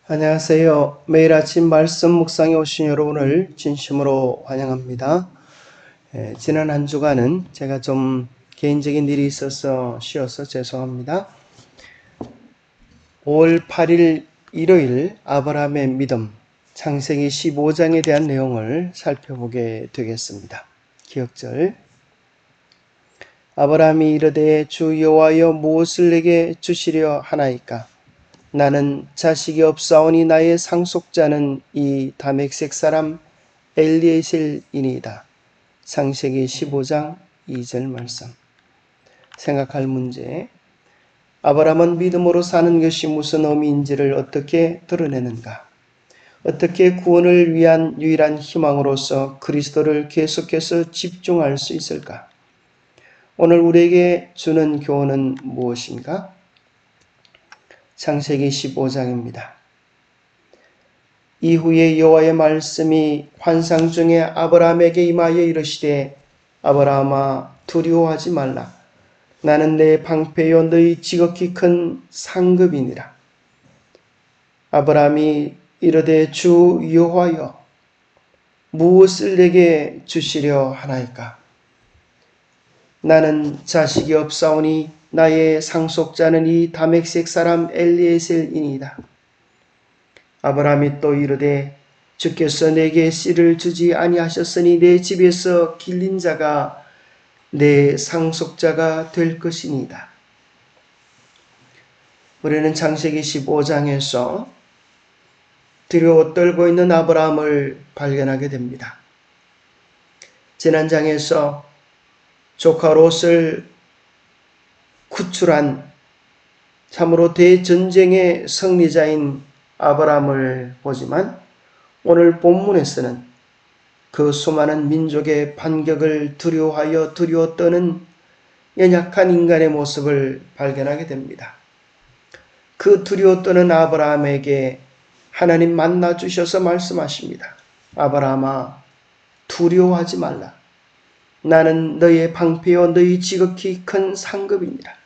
안녕하세요. 매일 아침 말씀 묵상에 오신 여러분을 진심으로 환영합니다. 지난 한 주간은 제가 좀 개인적인 일이 있어서 쉬어서 죄송합니다. 5월 8일 일요일 아브라함의 믿음 창세기 15장에 대한 내용을 살펴보게 되겠습니다. 기억절. 아브라함이 이르되 주 여호와여 무엇을 내게 주시려 하나이까? 나는 자식이 없사오니 나의 상속자는 이 다메섹 사람 엘리에셀이니이다. 창세기 15장 2절 말씀. 생각할 문제. 아브라함은 믿음으로 사는 것이 무슨 의미인지를 어떻게 드러내는가? 어떻게 구원을 위한 유일한 희망으로서 그리스도를 계속해서 집중할 수 있을까? 오늘 우리에게 주는 교훈은 무엇인가? 창세기 15장입니다. 이후에 여호와의 말씀이 환상 중에 아브라함에게 임하여 이르시되 아브라함아 두려워하지 말라. 나는 내 방패요 너희 지극히 큰 상급이니라. 아브라함이 이르되 주 여호와여 무엇을 내게 주시려 하나이까? 나는 자식이 없사오니 나의 상속자는 이 다메섹 사람 엘리에셀이니이다. 아브라함이 또 이르되 주께서 내게 씨를 주지 아니하셨으니 내 집에서 길린 자가 내 상속자가 될 것이니이다. 우리는 창세기 15장에서 두려워 떨고 있는 아브라함을 발견하게 됩니다. 지난 장에서 조카 롯을 구출한 참으로 대전쟁의 승리자인 아브라함을 보지만 오늘 본문에서는 그 수많은 민족의 반격을 두려워하여 두려워 떠는 연약한 인간의 모습을 발견하게 됩니다. 그 두려워 떠는 아브라함에게 하나님 만나 주셔서 말씀하십니다. 아브라함아 두려워하지 말라. 나는 너의 방패요 너희 지극히 큰 상급이니라.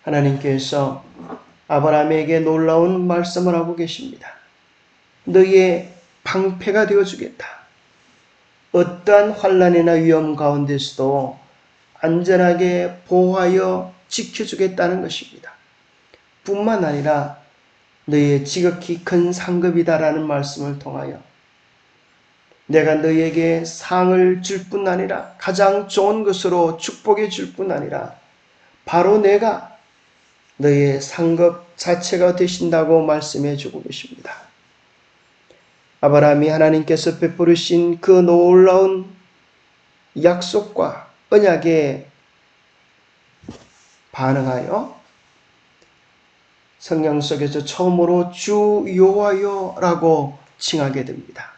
하나님께서 아브라함에게 놀라운 말씀을 하고 계십니다. 너희의 방패가 되어주겠다. 어떠한 환난이나 위험 가운데서도 안전하게 보호하여 지켜주겠다는 것입니다. 뿐만 아니라 너희의 지극히 큰 상급이다라는 말씀을 통하여 내가 너희에게 상을 줄 뿐 아니라 가장 좋은 것으로 축복해 줄 뿐 아니라 바로 내가 너희의 상급 자체가 되신다고 말씀해 주고 계십니다. 아브라함이 하나님께서 베푸르신 그 놀라운 약속과 언약에 반응하여 성경 속에서 처음으로 주 여호와여라고 칭하게 됩니다.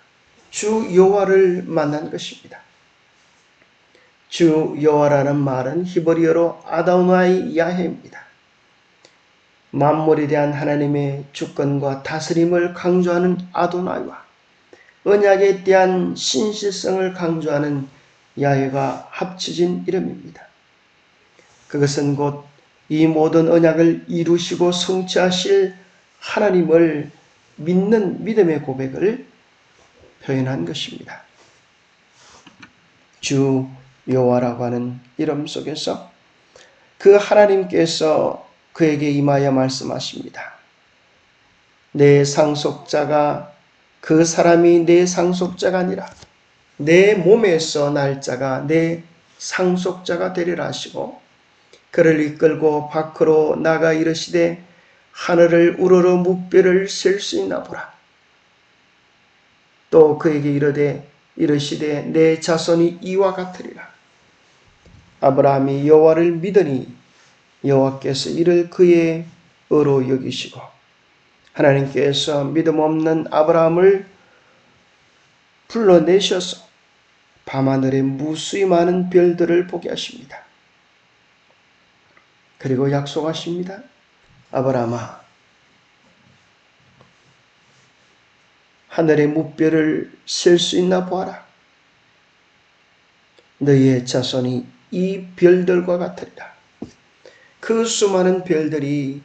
주 여호와를 만난 것입니다. 주 여호와라는 말은 히브리어로 아도나이 야헤입니다. 만물에 대한 하나님의 주권과 다스림을 강조하는 아도나이와 언약에 대한 신실성을 강조하는 야훼가 합쳐진 이름입니다. 그것은 곧 이 모든 언약을 이루시고 성취하실 하나님을 믿는 믿음의 고백을 표현한 것입니다. 주 여호와라고 하는 이름 속에서 그 하나님께서 그에게 임하여 말씀하십니다. 내 상속자가 그 사람이 내 상속자가 아니라 내 몸에서 날 자가 내 상속자가 되리라 하시고 그를 이끌고 밖으로 나가 이르시되 하늘을 우러러 무뼈를 셀 수 있나 보라. 또 그에게 이르시되 내 자손이 이와 같으리라. 아브라함이 여호와를 믿으니 여호와께서 이를 그의 의로 여기시고 하나님께서 믿음 없는 아브라함을 불러내셔서 밤하늘에 무수히 많은 별들을 보게 하십니다. 그리고 약속하십니다. 아브라함아 하늘의 무뼈를 셀 수 있나 보아라. 너희의 자손이 이 별들과 같으리라. 그 수많은 별들이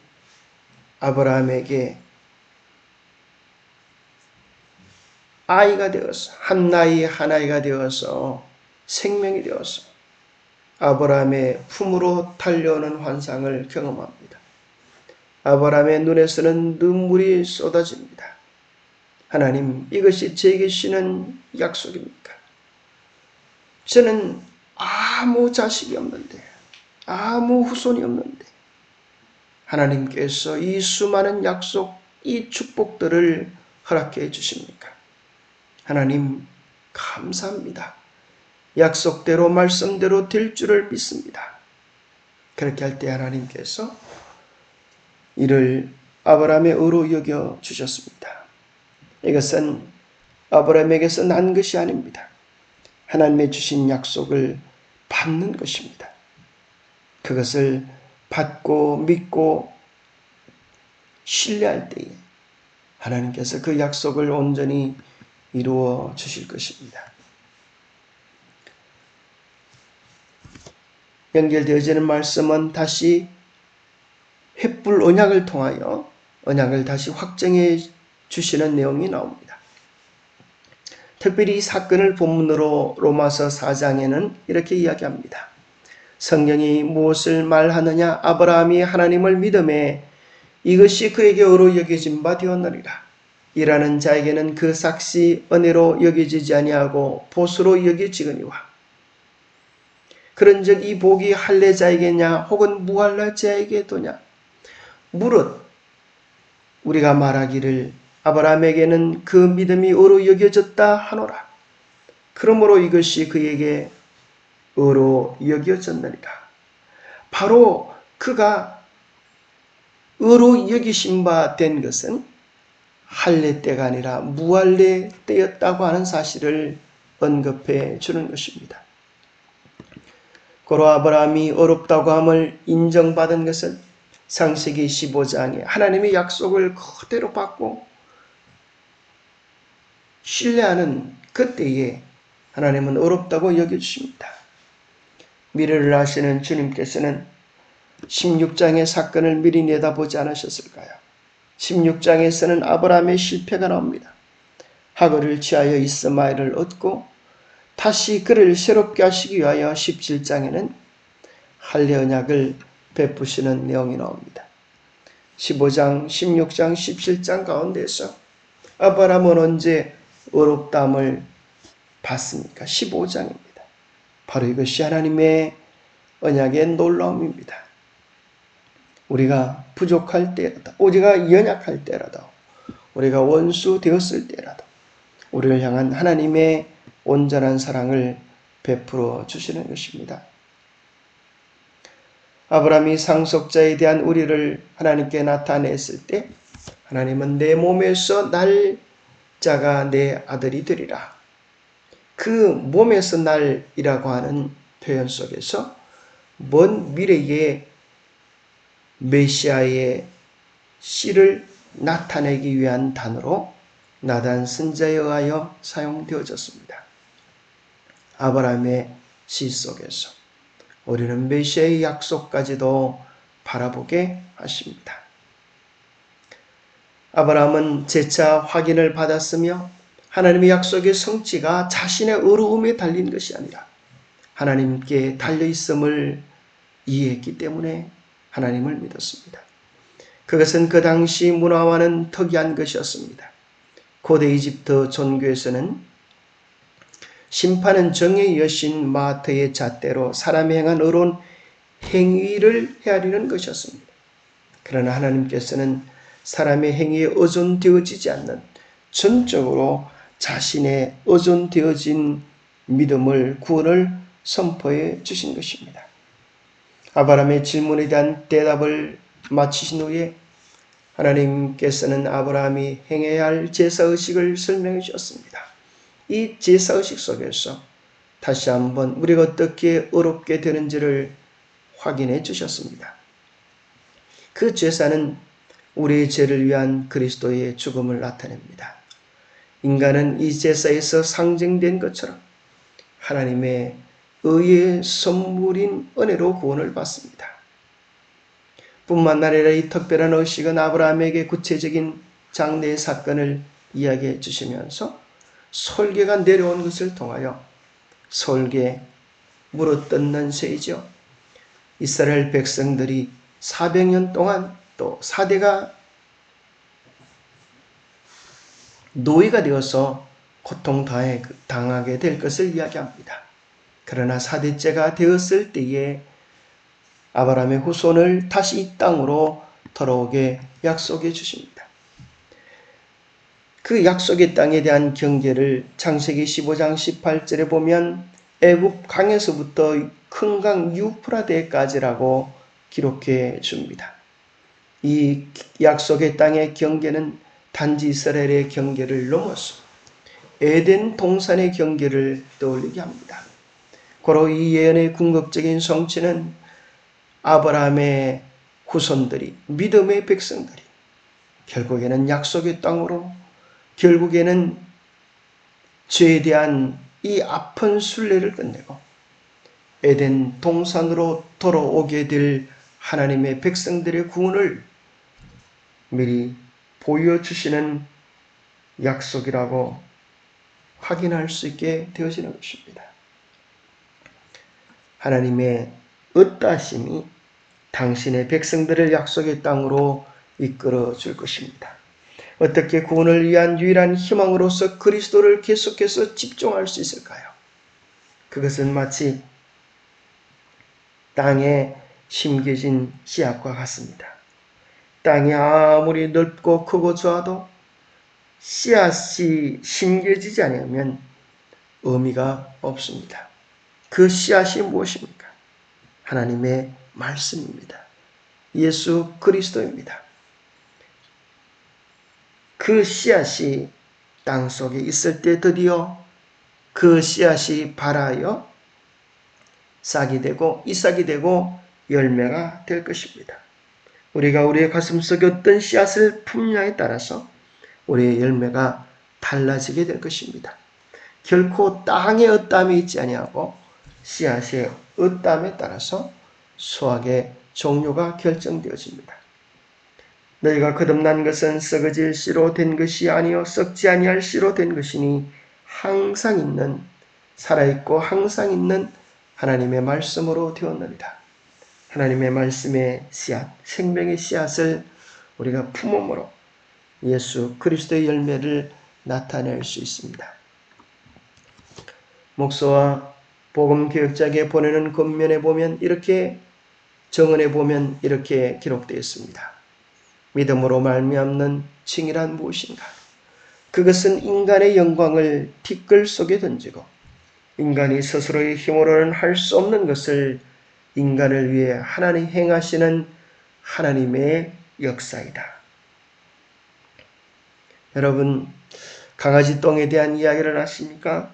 아브라함에게 아이가 되어서 한 나이 한 아이가 되어서 생명이 되어서 아브라함의 품으로 달려오는 환상을 경험합니다. 아브라함의 눈에서는 눈물이 쏟아집니다. 하나님, 이것이 제게 주시는 약속입니까? 저는 아무 자식이 없는데, 아무 후손이 없는데 하나님께서 이 수많은 약속, 이 축복들을 허락해 주십니까? 하나님, 감사합니다. 약속대로 말씀대로 될 줄을 믿습니다. 그렇게 할 때 하나님께서 이를 아브라함의 의로 여겨 주셨습니다. 이것은 아브라함에게서 난 것이 아닙니다. 하나님의 주신 약속을 받는 것입니다. 그것을 받고 믿고 신뢰할 때에 하나님께서 그 약속을 온전히 이루어 주실 것입니다. 연결되어지는 말씀은 다시 횃불 언약을 통하여 언약을 다시 확정해 주시는 내용이 나옵니다. 특별히 이 사건을 본문으로 로마서 4장에는 이렇게 이야기합니다. 성경이 무엇을 말하느냐? 아브라함이 하나님을 믿음에 이것이 그에게 의로 여겨진 바 되었느니라. 일하는 자에게는 그 삭시 은혜로 여겨지지 아니하고 보수로 여겨지거니와. 그런즉 이 복이 할례자에게냐 혹은 무할례자에게도냐? 무릇 우리가 말하기를 아브라함에게는 그 믿음이 의로 여겨졌다 하노라. 그러므로 이것이 그에게 의로 여겨졌느니라. 바로 그가 의로 여기신 바 된 것은 할례 때가 아니라 무할례 때였다고 하는 사실을 언급해 주는 것입니다. 고로 아브라함이 어렵다고 함을 인정받은 것은 창세기 15장에 하나님의 약속을 그대로 받고 신뢰하는 그때에 하나님은 어렵다고 여겨주십니다. 미래를 아시는 주님께서는 16장의 사건을 미리 내다보지 않으셨을까요? 16장에서는 아브라함의 실패가 나옵니다. 하글을 취하여 이스마엘을 얻고 다시 그를 새롭게 하시기 위하여 17장에는 할례 언약을 베푸시는 내용이 나옵니다. 15장, 16장, 17장 가운데서 아브라함은 언제 어렵다함을 받습니까? 15장입니다. 바로 이것이 하나님의 언약의 놀라움입니다. 우리가 부족할 때라도, 우리가 연약할 때라도, 우리가 원수 되었을 때라도 우리를 향한 하나님의 온전한 사랑을 베풀어 주시는 것입니다. 아브라함이 상속자에 대한 우리를 하나님께 나타냈을 때 하나님은 내 몸에서 날 자가 내 아들이 되리라. 그 몸에서 날이라고 하는 표현 속에서 먼 미래의 메시아의 씨를 나타내기 위한 단어로 나단 선지자에 의하여 사용되어졌습니다. 아브라함의 씨 속에서 우리는 메시아의 약속까지도 바라보게 하십니다. 아브라함은 재차 확인을 받았으며 하나님의 약속의 성취가 자신의 의로움에 달린 것이 아니라 하나님께 달려있음을 이해했기 때문에 하나님을 믿었습니다. 그것은 그 당시 문화와는 특이한 것이었습니다. 고대 이집트 종교에서는 심판은 정의 여신 마트의 잣대로 사람이 행한 의로운 행위를 헤아리는 것이었습니다. 그러나 하나님께서는 사람의 행위에 의존되어지지 않는 전적으로 자신의 의존되어진 믿음을 구원을 선포해 주신 것입니다. 아브라함의 질문에 대한 대답을 마치신 후에 하나님께서는 아브라함이 행해야 할 제사의식을 설명해 주셨습니다. 이 제사의식 속에서 다시 한번 우리가 어떻게 의롭게 되는지를 확인해 주셨습니다. 그 제사는 우리의 죄를 위한 그리스도의 죽음을 나타냅니다. 인간은 이 제사에서 상징된 것처럼 하나님의 의의 선물인 은혜로 구원을 받습니다. 뿐만 아니라 이 특별한 의식은 아브라함에게 구체적인 장래의 사건을 이야기해 주시면서 솔개가 내려온 것을 통하여 솔개 물어뜯는 새이죠. 이스라엘 백성들이 400년 동안 또 4대가 노예가 되어서 고통당하게 될 것을 이야기합니다. 그러나 4대째가 되었을 때에 아브라함의 후손을 다시 이 땅으로 돌아오게 약속해 주십니다. 그 약속의 땅에 대한 경계를 창세기 15장 18절에 보면 애굽 강에서부터 큰 강 유프라데까지라고 기록해 줍니다. 이 약속의 땅의 경계는 단지 이스라엘의 경계를 넘어서 에덴 동산의 경계를 떠올리게 합니다. 고로 이 예언의 궁극적인 성취는 아브라함의 후손들이, 믿음의 백성들이 결국에는 약속의 땅으로, 결국에는 죄에 대한 이 아픈 순례를 끝내고 에덴 동산으로 돌아오게 될 하나님의 백성들의 구원을 미리 보여주시는 약속이라고 확인할 수 있게 되어지는 것입니다. 하나님의 의따심이 당신의 백성들을 약속의 땅으로 이끌어 줄 것입니다. 어떻게 구원을 위한 유일한 희망으로서 그리스도를 계속해서 집중할 수 있을까요? 그것은 마치 땅에 심겨진 씨앗과 같습니다. 땅이 아무리 넓고 크고 좋아도 씨앗이 심겨지지 않으면 의미가 없습니다. 그 씨앗이 무엇입니까? 하나님의 말씀입니다. 예수 그리스도입니다. 그 씨앗이 땅속에 있을 때 드디어 그 씨앗이 발하여 싹이 되고 이삭이 되고 열매가 될 것입니다. 우리가 우리의 가슴속에 어떤 씨앗을 품냐에 따라서 우리의 열매가 달라지게 될 것입니다. 결코 땅에 엇담이 있지 아니하고 씨앗의 엇담에 따라서 수확의 종류가 결정되어집니다. 너희가 거듭난 것은 썩어질 씨로 된 것이 아니요 썩지 아니할 씨로 된 것이니 항상 있는, 살아있고 항상 있는 하나님의 말씀으로 되었느니라. 하나님의 말씀의 씨앗, 생명의 씨앗을 우리가 품음으로 예수 그리스도의 열매를 나타낼 수 있습니다. 목사와 복음교역자에게 보내는 권면에 보면 이렇게, 정언에 보면 이렇게 기록되어 있습니다. 믿음으로 말미암는 칭의란 무엇인가? 그것은 인간의 영광을 티끌 속에 던지고 인간이 스스로의 힘으로는 할 수 없는 것을 인간을 위해 하나님 행하시는 하나님의 역사이다. 여러분, 강아지 똥에 대한 이야기를 아십니까?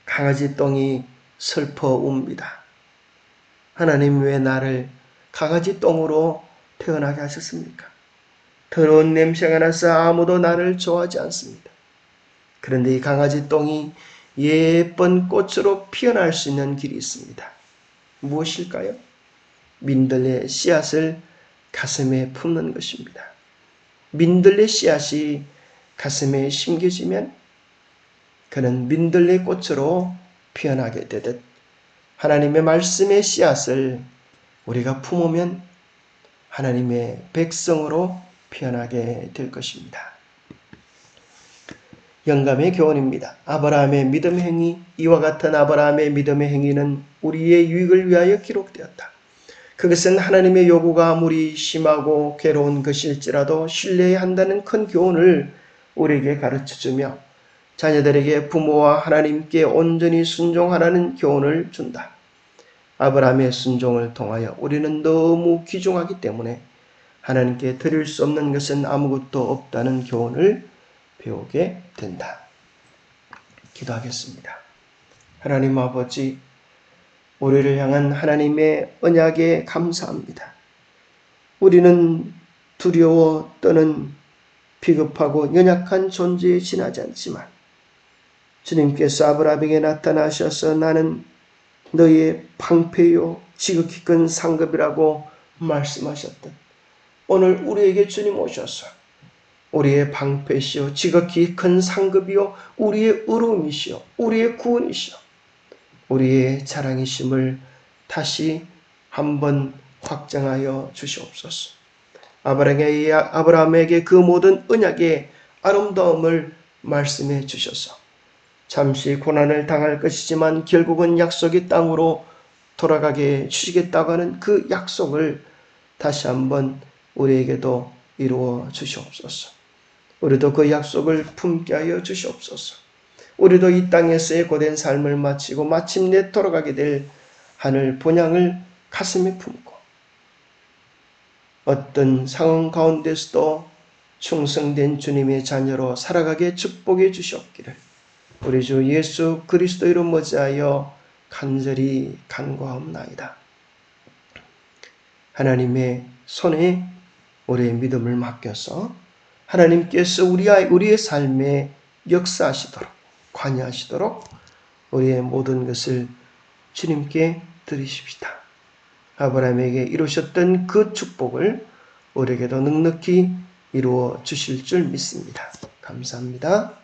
강아지 똥이 슬퍼 웁니다. 하나님 왜 나를 강아지 똥으로 태어나게 하셨습니까? 더러운 냄새가 나서 아무도 나를 좋아하지 않습니다. 그런데 이 강아지 똥이 예쁜 꽃으로 피어날 수 있는 길이 있습니다. 무엇일까요? 민들레 씨앗을 가슴에 품는 것입니다. 민들레 씨앗이 가슴에 심겨지면 그는 민들레 꽃으로 피어나게 되듯 하나님의 말씀의 씨앗을 우리가 품으면 하나님의 백성으로 피어나게 될 것입니다. 영감의 교훈입니다. 아브라함의 믿음의 행위, 이와 같은 아브라함의 믿음의 행위는 우리의 유익을 위하여 기록되었다. 그것은 하나님의 요구가 아무리 심하고 괴로운 것일지라도 신뢰해야 한다는 큰 교훈을 우리에게 가르쳐주며 자녀들에게 부모와 하나님께 온전히 순종하라는 교훈을 준다. 아브라함의 순종을 통하여 우리는 너무 귀중하기 때문에 하나님께 드릴 수 없는 것은 아무것도 없다는 교훈을 배우게 된다. 기도하겠습니다. 하나님 아버지, 우리를 향한 하나님의 언약에 감사합니다. 우리는 두려워 떠는 비겁하고 연약한 존재에 지나지 않지만 주님께서 아브라함에게 나타나셔서 나는 너의 방패요 지극히 큰 상급이라고 말씀하셨던 오늘 우리에게 주님 오셔서 우리의 방패시요 지극히 큰 상급이요 우리의 의로움이시요 우리의 구원이시요 우리의 자랑이심을 다시 한번 확정하여 주시옵소서. 아브라함에게 그 모든 언약의 아름다움을 말씀해 주셔서 잠시 고난을 당할 것이지만 결국은 약속의 땅으로 돌아가게 주시겠다고 하는 그 약속을 다시 한번 우리에게도 이루어 주시옵소서. 우리도 그 약속을 품게 하여 주시옵소서. 우리도 이 땅에서의 고된 삶을 마치고 마침내 돌아가게 될 하늘 본향을 가슴에 품고 어떤 상황 가운데서도 충성된 주님의 자녀로 살아가게 축복해 주시옵기를 우리 주 예수 그리스도 이름 모자하여 간절히 간구하옵나이다. 하나님의 손에 우리의 믿음을 맡겨서 하나님께서 우리의 삶에 역사하시도록 관여하시도록 우리의 모든 것을 주님께 드리십시다. 아브라함에게 이루셨던 그 축복을 우리에게도 넉넉히 이루어 주실 줄 믿습니다. 감사합니다.